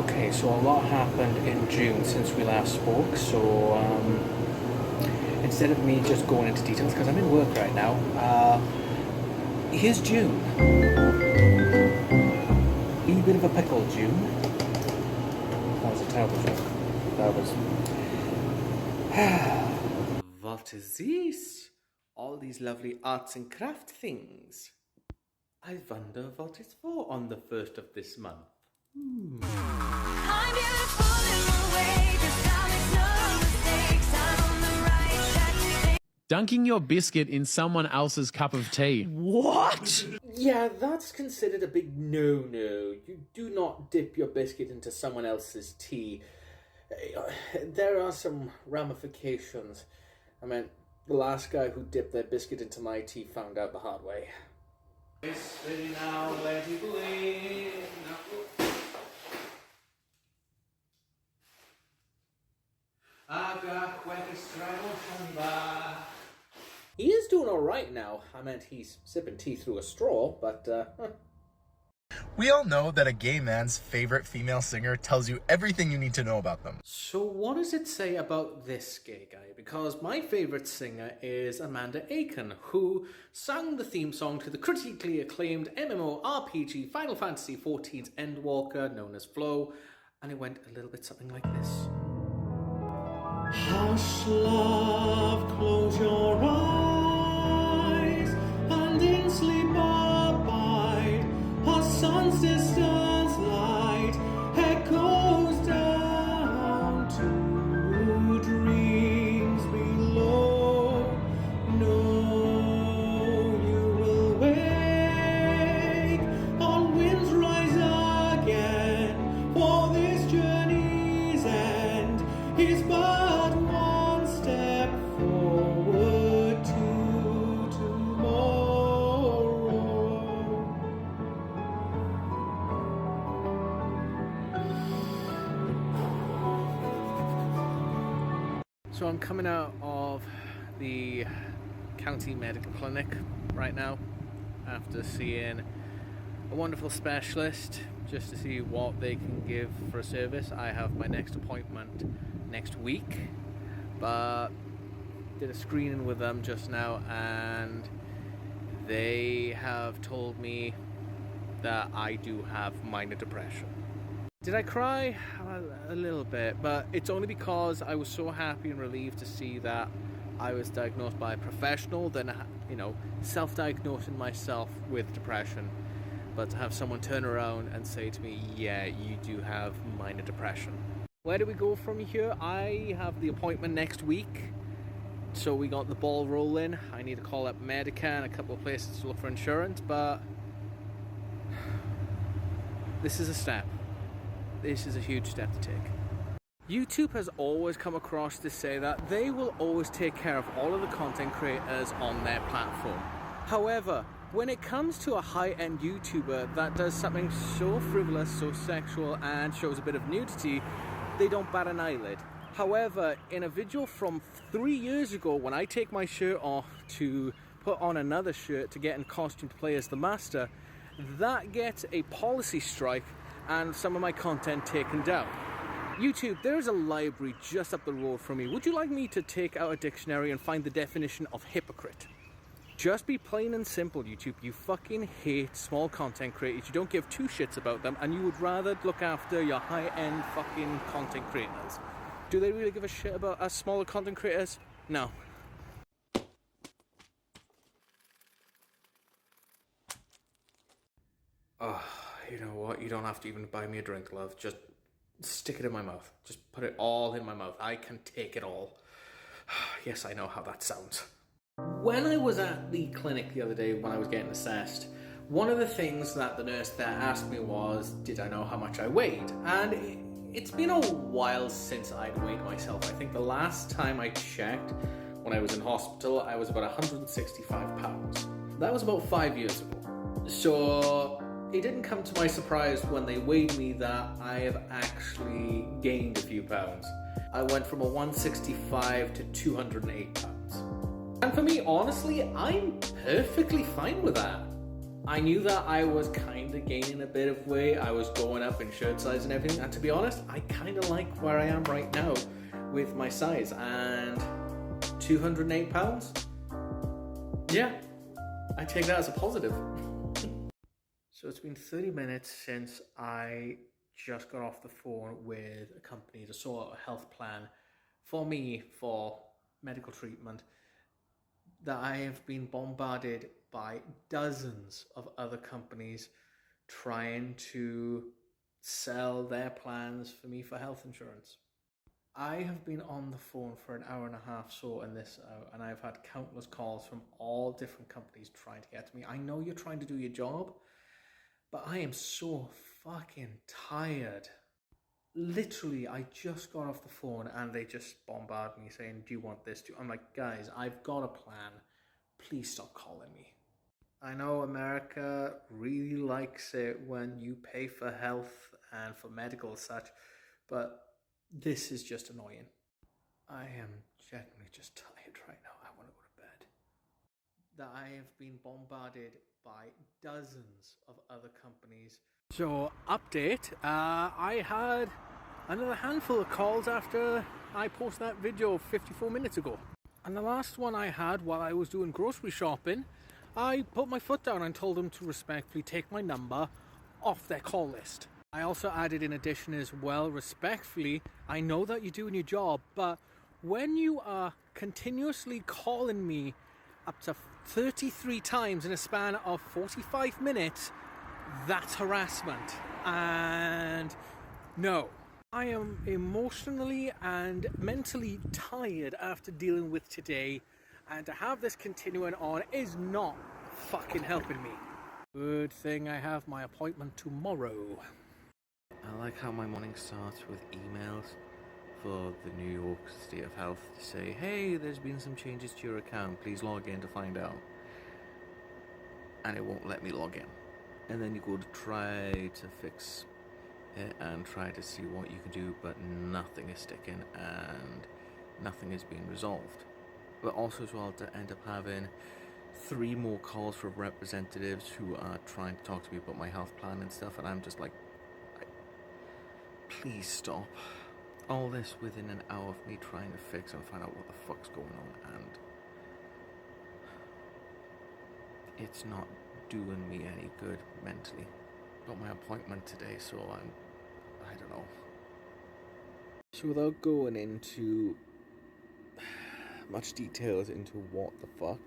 Okay, so a lot happened in June since we last spoke, so instead of me just going into details, because I'm in work right now, here's June. A bit of a pickle, June. That was a terrible joke. That was... What is this? All these lovely arts and craft things. I wonder what it's for on the 1st of this month. I'm beautiful in my way, 'cause I make no mistakes. I'm on the right track. Dunking your biscuit in someone else's cup of tea. What? Yeah, that's considered a big no-no. You do not dip your biscuit into someone else's tea. There are some ramifications. I mean, the last guy who dipped their biscuit into my tea found out the hard way. He is doing alright now. I meant he's sipping tea through a straw, but We all know that a gay man's favorite female singer tells you everything you need to know about them. So what does it say about this gay guy? Because my favourite singer is Amanda Aiken, who sang the theme song to the critically acclaimed MMORPG Final Fantasy XIV's Endwalker, known as Flow, and it went a little bit something like this. Hush, love, close your eyes, and in sleep abide. Our sun's distance light echoes down to dreams below. No, you will wake on winds rise again, for this journey's end is but one step forward to tomorrow. So I'm coming out of the county medical clinic right now after seeing a wonderful specialist just to see what they can give for a service. I have my next appointment next week, but did a screening with them just now and they have told me that I do have minor depression. Did I cry? A little bit, but it's only because I was so happy and relieved to see that I was diagnosed by a professional than, self-diagnosing myself with depression. But to have someone turn around and say to me, yeah, you do have minor depression. Where do we go from here? I have the appointment next week, so we got the ball rolling. I need to call up Medica and a couple of places to look for insurance, but this is a step. This is a huge step to take. YouTube has always come across to say that they will always take care of all of the content creators on their platform. However, when it comes to a high-end YouTuber that does something so frivolous, so sexual, and shows a bit of nudity, they don't bat an eyelid. However, in a video from 3 years ago, when I take my shirt off to put on another shirt to get in costume to play as the Master, that gets a policy strike and some of my content taken down. YouTube, there's a library just up the road from me. Would you like me to take out a dictionary and find the definition of hypocrite? Just be plain and simple, YouTube. You fucking hate small content creators. You don't give two shits about them, and you would rather look after your high-end fucking content creators. Do they really give a shit about us smaller content creators? No. Oh, you know what? You don't have to even buy me a drink, love. Just stick it in my mouth. Just put it all in my mouth. I can take it all. Yes, I know how that sounds. When I was at the clinic the other day when I was getting assessed, one of the things that the nurse there asked me was, did I know how much I weighed? And it's been a while since I'd weighed myself. I think the last time I checked, when I was in hospital, I was about 165 pounds. That was about 5 years ago. So it didn't come to my surprise when they weighed me that I have actually gained a few pounds. I went from a 165 to 208 pounds. And for me, honestly, I'm perfectly fine with that. I knew that I was kind of gaining a bit of weight. I was going up in shirt size and everything. And to be honest, I kind of like where I am right now with my size. And 208 pounds? Yeah, I take that as a positive. So it's been 30 minutes since I just got off the phone with a company to sort out a health plan for me for medical treatment that I have been bombarded by dozens of other companies trying to sell their plans for me for health insurance. I have been on the phone for an hour and a half sorting this out, and I've had countless calls from all different companies trying to get to me. I know you're trying to do your job, but I am so fucking tired. Literally, I just got off the phone and they just bombard me saying, do you want this? I'm like, guys, I've got a plan. Please stop calling me. I know America really likes it when you pay for health and for medical and such, but this is just annoying. I am genuinely just tired right now. I want to go to bed. That I have been bombarded by dozens of other companies. So, update, I had another handful of calls after I posted that video 54 minutes ago. And the last one I had while I was doing grocery shopping, I put my foot down and told them to respectfully take my number off their call list. I also added in addition as well, respectfully, I know that you're doing your job, but when you are continuously calling me up to 33 times in a span of 45 minutes, that's harassment. And no, I am emotionally and mentally tired after dealing with today, and to have this continuing on is not fucking helping me. Good thing I have my appointment tomorrow. I like how my morning starts with emails for the New York State of Health to say, hey, there's been some changes to your account, please log in to find out. And it won't let me log in. And then you go to try to fix it and try to see what you can do, but nothing is sticking and nothing is being resolved. But also as well to end up having 3 more calls from representatives who are trying to talk to me about my health plan and stuff, and I'm just like, please stop. All this within an hour of me trying to fix and find out what the fuck's going on, and it's not doing me any good mentally. Got my appointment today, so I don't know. So without going into much details into what the fuck,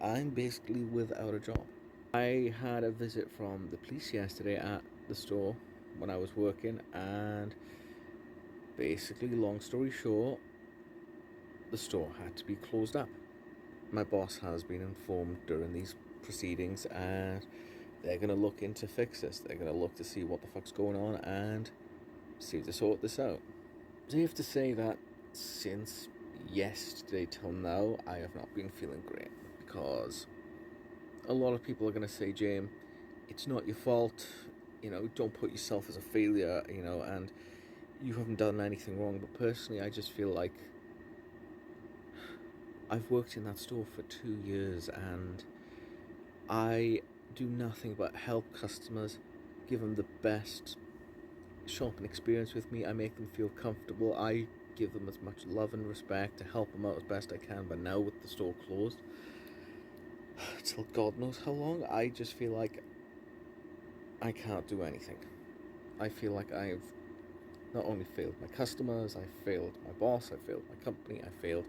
I'm basically without a job. I had a visit from the police yesterday at the store when I was working, and basically, long story short, the store had to be closed up. My boss has been informed during these proceedings, and they're going to look into fix this. They're going to look to see what the fuck's going on and see if they sort this out. I have to say that since yesterday till now, I have not been feeling great, because a lot of people are going to say, James, it's not your fault, don't put yourself as a failure, and you haven't done anything wrong. But personally, I just feel like I've worked in that store for 2 years, and I do nothing but help customers, give them the best shopping experience with me. I make them feel comfortable. I give them as much love and respect to help them out as best I can. But now with the store closed till God knows how long, I just feel like I can't do anything. I feel like I've not only failed my customers, I failed my boss, I failed my company, I failed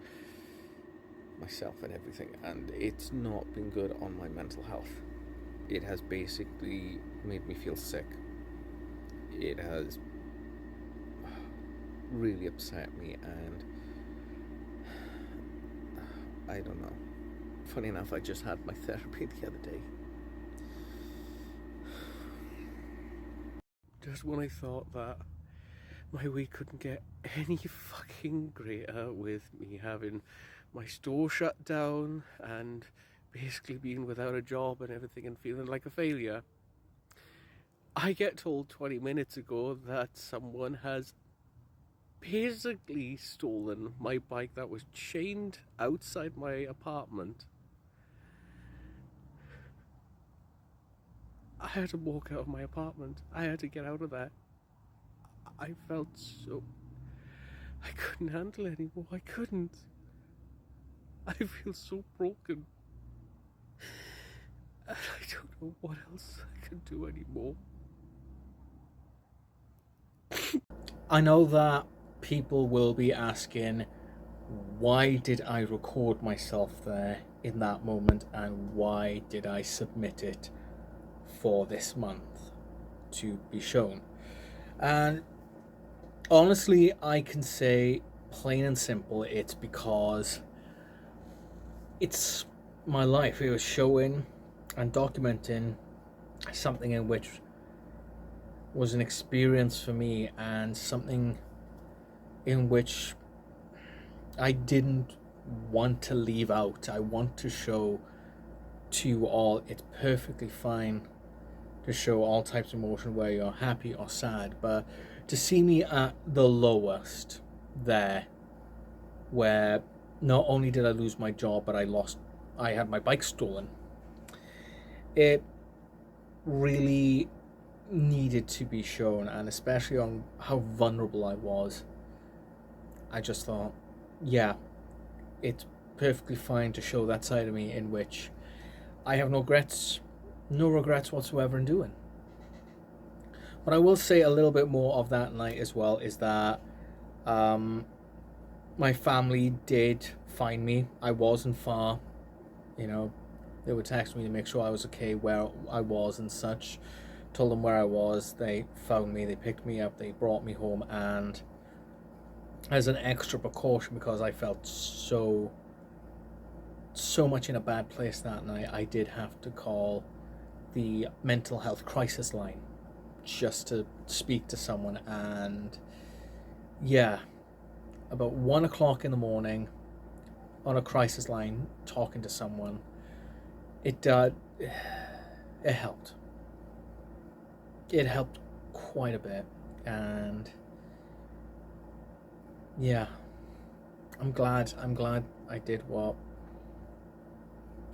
myself and everything, and it's not been good on my mental health. It has basically made me feel sick. It has really upset me, and I don't know. Funny enough, I just had my therapy the other day. Just when I thought that my week couldn't get any fucking greater with me having my store shut down and basically being without a job and everything and feeling like a failure, I get told 20 minutes ago that someone has basically stolen my bike that was chained outside my apartment I had to walk out of my apartment. I had to get out of there. I felt so... I couldn't handle it anymore. I couldn't. I feel so broken. And I don't know what else I can do anymore. I know that people will be asking, why did I record myself there in that moment, and why did I submit it for this month to be shown? And honestly, I can say plain and simple, it's because it's my life. It was showing and documenting something in which was an experience for me, and something in which I didn't want to leave out. I want to show to you all it's perfectly fine to show all types of emotion, where you're happy or sad, but to see me at the lowest there, where not only did I lose my job, but I had my bike stolen, it really needed to be shown. And especially on how vulnerable I was, I just thought, yeah, it's perfectly fine to show that side of me, in which I have no regrets whatsoever in doing. But I will say a little bit more of that night as well, is that my family did find me. I wasn't far, you know, they would text me to make sure I was okay, where I was and such. Told them where I was, they found me, they picked me up, they brought me home, and as an extra precaution, because I felt so much in a bad place that night, I did have to call the mental health crisis line just to speak to someone. And yeah, about 1 o'clock in the morning on a crisis line, talking to someone, it helped. It helped quite a bit. And yeah, I'm glad I did what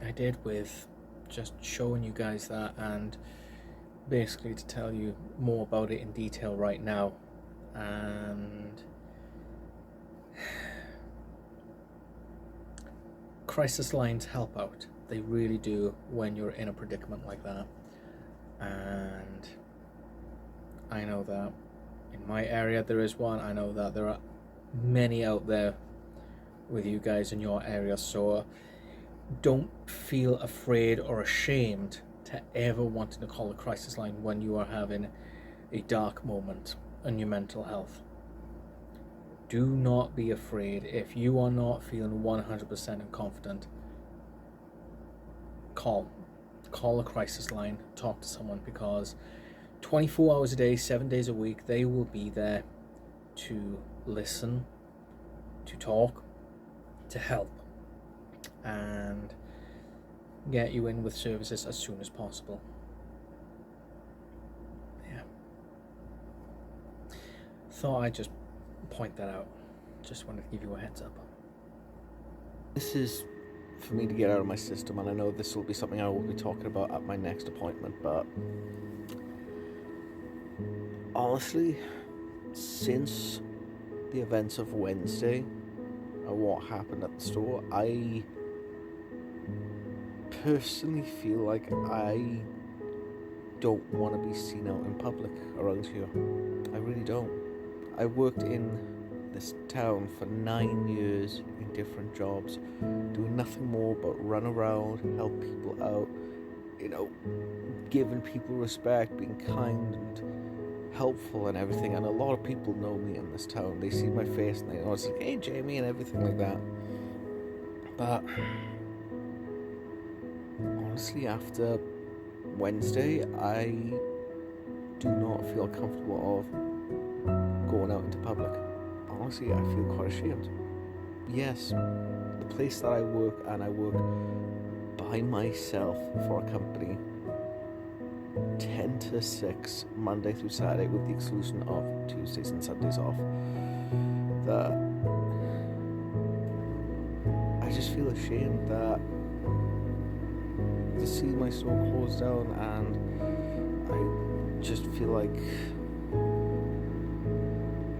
I did with just showing you guys that, and basically to tell you more about it in detail right now. And crisis lines help out. They really do when you're in a predicament like that. And I know that in my area there is one. I know that there are many out there with you guys in your area, so don't feel afraid or ashamed to ever wanting to call a crisis line when you are having a dark moment on your mental health. Do not be afraid. If you are not feeling 100% confident, call a crisis line, talk to someone, because 24 hours a day, 7 days a week, they will be there to listen, to talk, to help, and get you in with services as soon as possible. Yeah. Thought I'd just point that out. Just wanted to give you a heads up. This is for me to get out of my system, and I know this will be something I will be talking about at my next appointment, but honestly, since the events of Wednesday and what happened at the store, I personally feel like I don't want to be seen out in public around here. I really don't. I worked in this town for 9 years in different jobs, doing nothing more but run around, help people out, you know, giving people respect, being kind and helpful and everything. And a lot of people know me in this town. They see my face and they know it's like, hey Jamie, and everything like that. But honestly, after Wednesday, I do not feel comfortable of going out into public. Honestly, I feel quite ashamed. Yes, the place that I work, and I work by myself for a company, 10 to 6, Monday through Saturday, with the exclusion of Tuesdays and Sundays off, that I just feel ashamed that to see my store closed down and I just feel like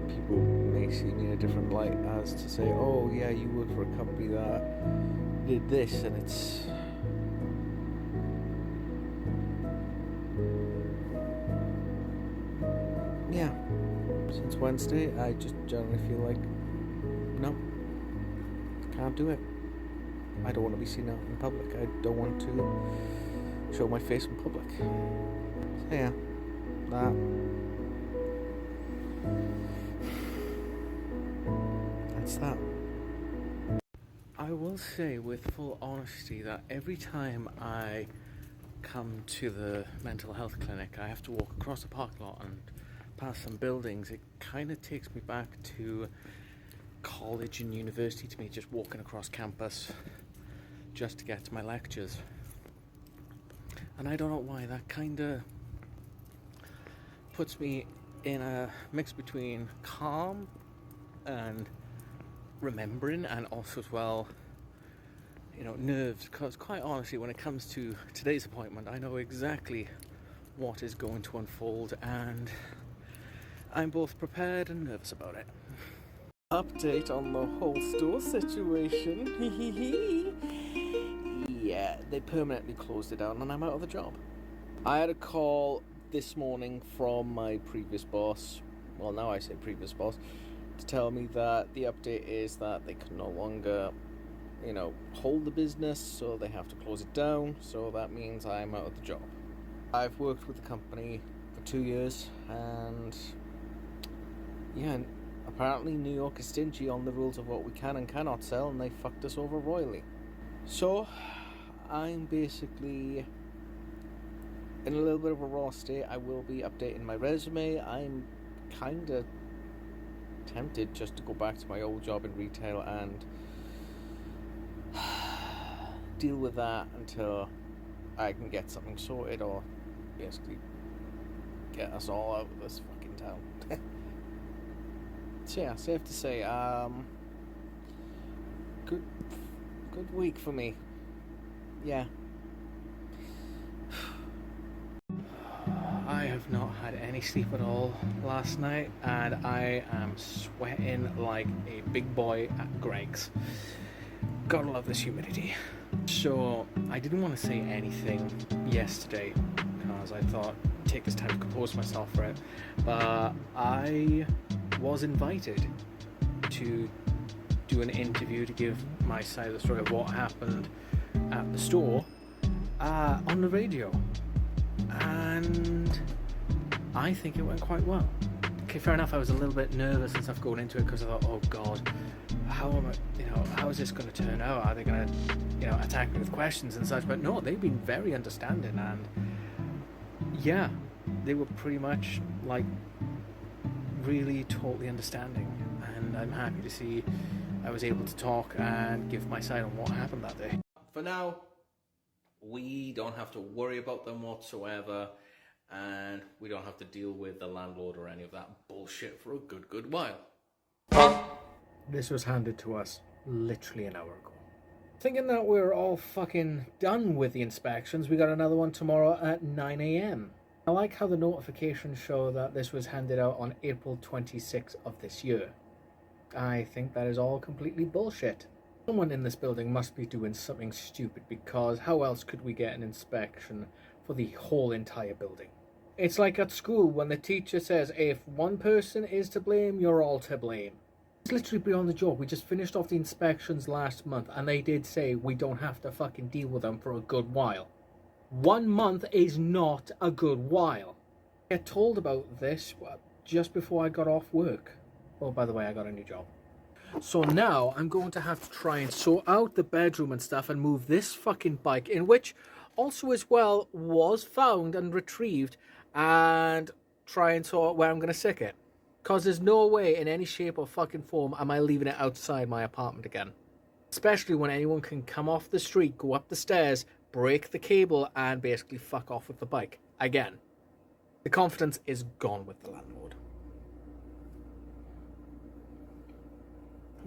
people may see me in a different light as to say, oh yeah, you work for a company that did this, and it's... Yeah, since Wednesday, I just generally feel like, no, can't do it. I don't want to be seen out in public. I don't want to show my face in public. So yeah, that's that. I will say with full honesty that every time I come to the mental health clinic, I have to walk across the parking lot and past some buildings. It kind of takes me back to college and university to me, just walking across campus just to get to my lectures. And I don't know why, that kind of puts me in a mix between calm and remembering, and also as well, you know, nerves, because quite honestly, when it comes to today's appointment, I know exactly what is going to unfold, and I'm both prepared and nervous about it. Update on the whole store situation. Yeah, they permanently closed it down and I'm out of the job. I had a call this morning from my previous boss, well now I say previous boss, to tell me that the update is that they can no longer, you know, hold the business, so they have to close it down, so that means I'm out of the job. I've worked with the company for 2 years, and yeah, apparently New York is stingy on the rules of what we can and cannot sell, and they fucked us over royally. So I'm basically in a little bit of a raw state. I will be updating my resume. I'm kind of tempted just to go back to my old job in retail and deal with that until I can get something sorted, or basically get us all out of this fucking town. So yeah, safe to say, good week for me. Yeah. I have not had any sleep at all last night, and I am sweating like a big boy at Greg's. Gotta love this humidity. So I didn't want to say anything yesterday because I thought I'd take this time to compose myself for it, but I was invited to do an interview to give my side of the story of what happened at the store on the radio, and I think it went quite well. Okay, fair enough, I was a little bit nervous and stuff going into it because I thought, oh god, how is this going to turn out? Are they going to, attack me with questions and such? But no, they've been very understanding, and yeah, they were pretty much like really totally understanding, and I'm happy to see I was able to talk and give my side on what happened that day. For now, we don't have to worry about them whatsoever, and we don't have to deal with the landlord or any of that bullshit for a good while. This was handed to us literally an hour ago. Thinking that we're all fucking done with the inspections, we got another one tomorrow at 9 a.m. I like how the notifications show that this was handed out on April 26th of this year. I think that is all completely bullshit. Someone in this building must be doing something stupid, because how else could we get an inspection for the whole entire building? It's like at school when the teacher says, if one person is to blame, you're all to blame. It's literally beyond the joke. We just finished off the inspections last month, and they did say we don't have to fucking deal with them for a good while. 1 month is not a good while. I got told about this just before I got off work. Oh, by the way, I got a new job. So now I'm going to have to try and sort out the bedroom and stuff and move this fucking bike, in which also as well was found and retrieved, and try and sort out where I'm going to stick it. Because there's no way in any shape or fucking form am I leaving it outside my apartment again. Especially when anyone can come off the street, go up the stairs, break the cable, and basically fuck off with the bike. Again, the confidence is gone with the landlord.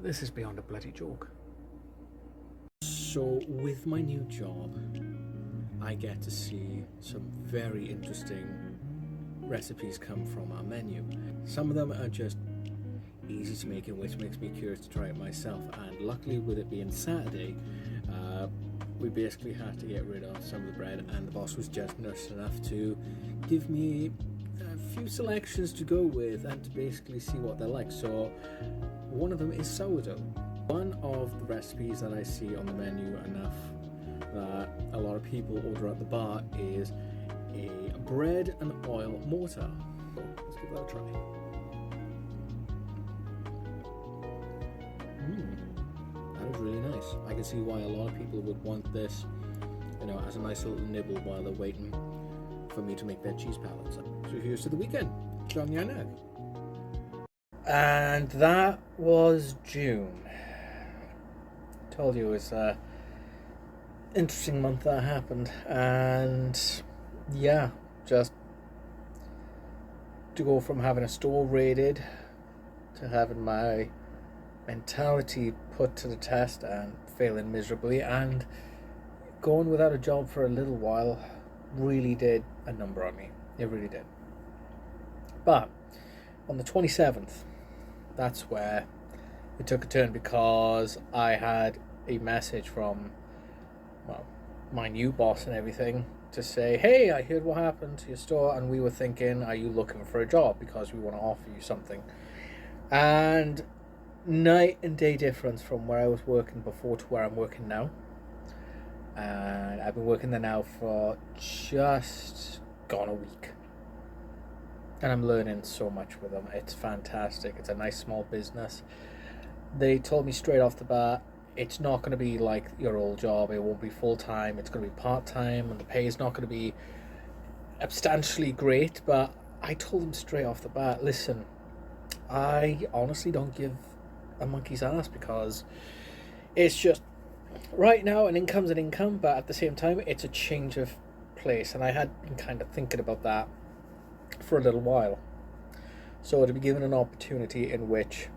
This is beyond a bloody joke. So, with my new job, I get to see some very interesting recipes come from our menu. Some of them are just easy to make, which makes me curious to try it myself. And luckily, with it being Saturday, we basically had to get rid of some of the bread, and the boss was just nice enough to give me a few selections to go with and to basically see what they're like. So one of them is sourdough. One of the recipes that I see on the menu enough that a lot of people order at the bar is a bread and oil mortar. So let's give that a try. That is really nice. I can see why a lot of people would want this, as a nice little nibble while they're waiting for me to make their cheese pallets. So here's to the weekend. John Yannick. And that was June. Told you it was an interesting month that happened, and yeah, just to go from having a store raided to having my mentality put to the test and failing miserably and going without a job for a little while really did a number on me. It really did. But on the 27th, that's where it took a turn, because I had a message from, my new boss and everything to say, hey, I heard what happened to your store, and we were thinking, are you looking for a job, because we want to offer you something. And night and day difference from where I was working before to where I'm working now. And I've been working there now for just gone a week, and I'm learning so much with them. It's fantastic. It's a nice small business. They told me straight off the bat, it's not going to be like your old job. It won't be full-time. It's going to be part-time, and the pay is not going to be substantially great. But I told them straight off the bat, listen, I honestly don't give a monkey's ass, because it's just, right now, an income's an income, but at the same time, it's a change of place. And I had been kind of thinking about that for a little while. So to be given an opportunity in which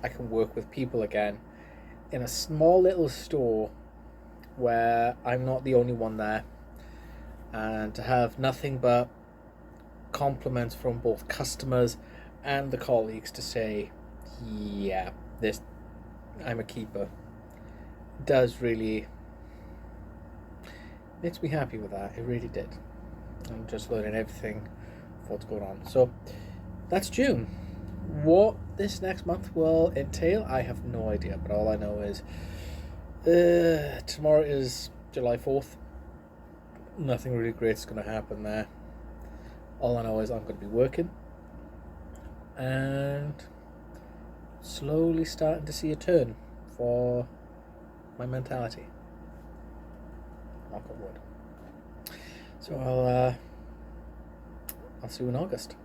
I can work with people again in a small little store where I'm not the only one there, and to have nothing but compliments from both customers and the colleagues to say, yeah, this, I'm a keeper, does really, makes me happy with that. It really did. I'm just learning everything of what's going on. So that's June. What this next month will entail, I have no idea, but all I know is tomorrow is July 4th. Nothing really great's going to happen there. All I know is I'm going to be working and slowly starting to see a turn for my mentality. Knock on wood. So I'll see you in August.